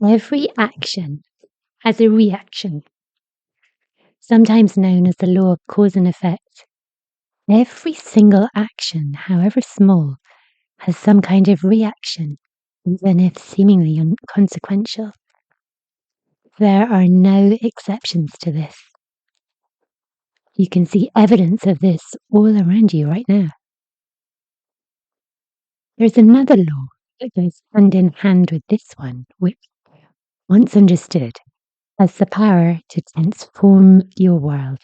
Every action has a reaction, sometimes known as the law of cause and effect. Every single action, however small, has some kind of reaction, even if seemingly inconsequential. There are no exceptions to this. You can see evidence of this all around you right now. There's another law that goes hand in hand with this one, which, once understood, has the power to transform your world.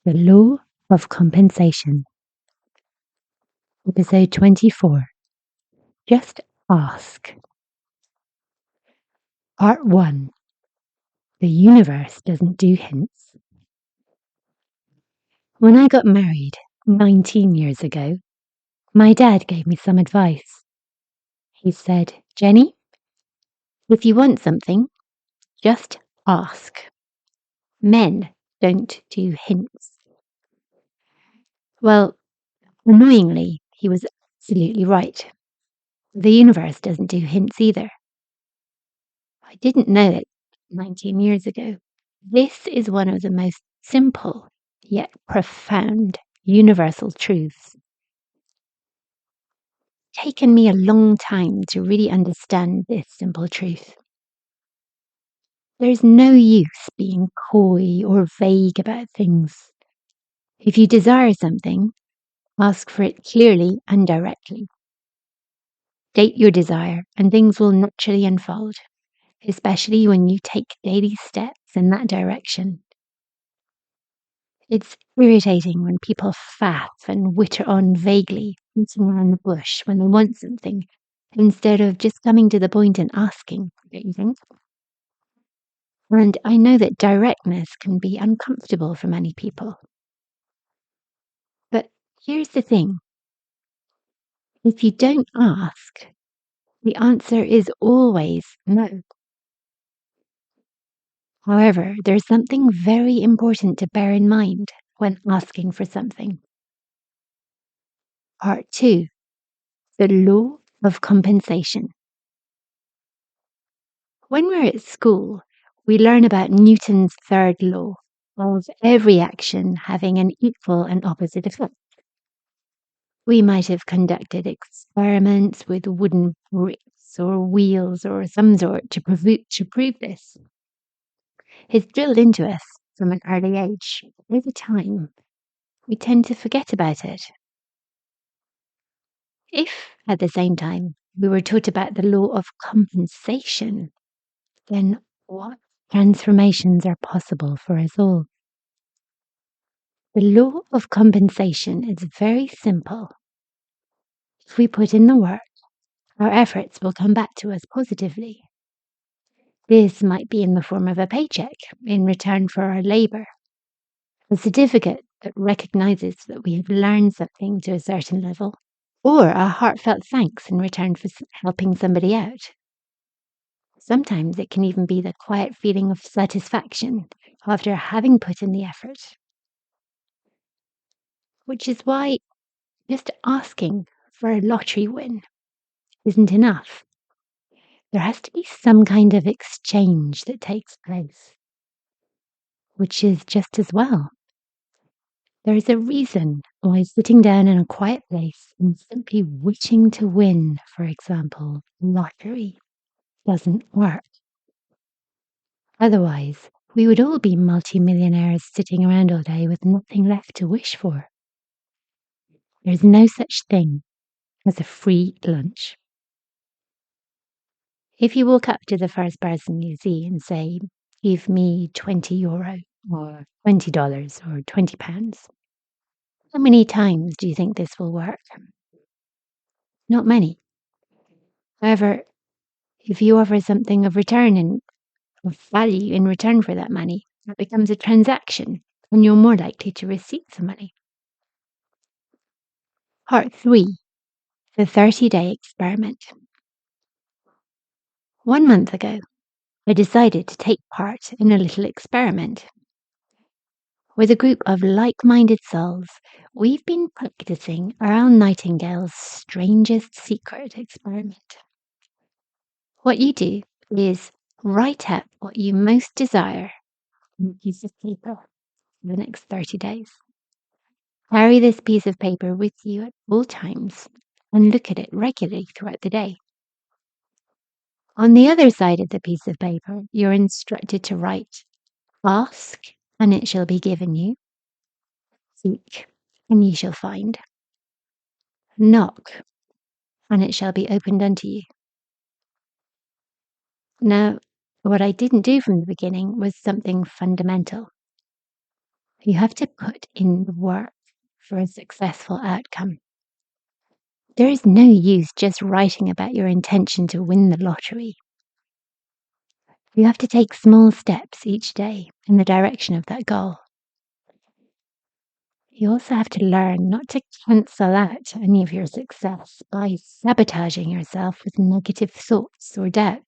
The law of compensation. Episode 24. Just ask. Part 1. The universe doesn't do hints. When I got married 19 years ago, my dad gave me some advice. He said, "Jenny, if you want something, just ask. Men don't do hints." Well, annoyingly, he was absolutely right. The universe doesn't do hints either. I didn't know it 19 years ago. This is one of the most simple yet profound universal truths. It's taken me a long time to really understand this simple truth. There's no use being coy or vague about things. If you desire something, ask for it clearly and directly. State your desire and things will naturally unfold, especially when you take daily steps in that direction. It's irritating when people faff and witter on vaguely, beating around the bush when they want something, instead of just coming to the point and asking, don't you think? And I know that directness can be uncomfortable for many people. But here's the thing. If you don't ask, the answer is always no. However, there's something very important to bear in mind when asking for something. Part 2. The law of compensation. When we're at school, we learn about Newton's third law of every action having an equal and opposite effect. We might have conducted experiments with wooden bricks or wheels or some sort to prove this. It's drilled into us from an early age. Over time, we tend to forget about it. If, at the same time, we were taught about the law of compensation, then what transformations are possible for us all? The law of compensation is very simple. If we put in the work, our efforts will come back to us positively. This might be in the form of a paycheck in return for our labor, a certificate that recognizes that we have learned something to a certain level, or a heartfelt thanks in return for helping somebody out. Sometimes it can even be the quiet feeling of satisfaction after having put in the effort. Which is why just asking for a lottery win isn't enough. There has to be some kind of exchange that takes place, which is just as well. There is a reason why sitting down in a quiet place and simply wishing to win, for example, lottery, doesn't work. Otherwise, we would all be multimillionaires sitting around all day with nothing left to wish for. There's no such thing as a free lunch. If you walk up to the first person you see and say, "Give me €20 or $20 or £20, how many times do you think this will work? Not many. However, if you offer something of value in return for that money, it becomes a transaction and you're more likely to receive the money. Part 3. The 30-day experiment. 1 month ago, I decided to take part in a little experiment. With a group of like-minded souls, we've been practicing Earl Nightingale's strangest secret experiment. What you do is write out what you most desire on a piece of paper for the next 30 days. Carry this piece of paper with you at all times and look at it regularly throughout the day. On the other side of the piece of paper, you're instructed to write, ask, and it shall be given you. Seek, and ye shall find. Knock, and it shall be opened unto you. Now, what I didn't do from the beginning was something fundamental. You have to put in the work for a successful outcome. There is no use just writing about your intention to win the lottery. You have to take small steps each day in the direction of that goal. You also have to learn not to cancel out any of your success by sabotaging yourself with negative thoughts or doubt.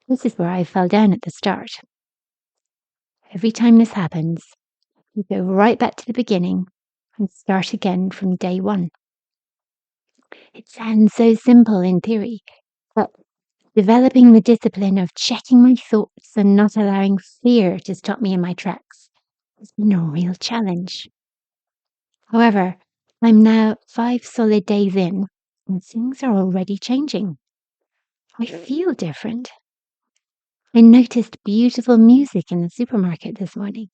This is where I fell down at the start. Every time this happens, you go right back to the beginning and start again from day one. It sounds so simple in theory, but developing the discipline of checking my thoughts and not allowing fear to stop me in my tracks has been a real challenge. However, I'm now 5 solid days in, and things are already changing. I feel different. I noticed beautiful music in the supermarket this morning.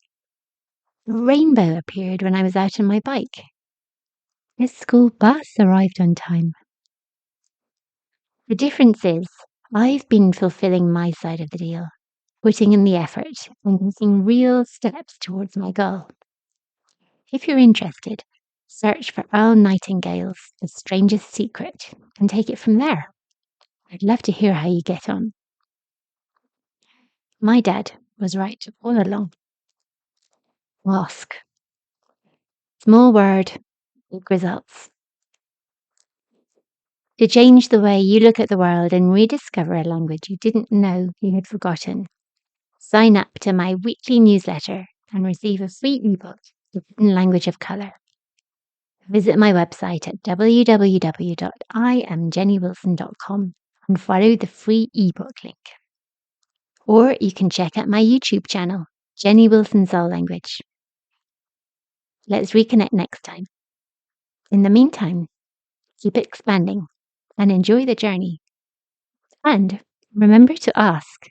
A rainbow appeared when I was out on my bike. The school bus arrived on time. The difference is, I've been fulfilling my side of the deal, putting in the effort and taking real steps towards my goal. If you're interested, search for Earl Nightingale's The Strangest Secret and take it from there. I'd love to hear how you get on. My dad was right all along. Ask. Small word, big results. To change the way you look at the world and rediscover a language you didn't know you had forgotten, sign up to my weekly newsletter and receive a free ebook, The Hidden Language of Colour. Visit my website at www.IamJennyWilson.com and follow the free ebook link. Or you can check out my YouTube channel, Jenny Wilson Soul Language. Let's reconnect next time. In the meantime, keep expanding and enjoy the journey. And remember to ask.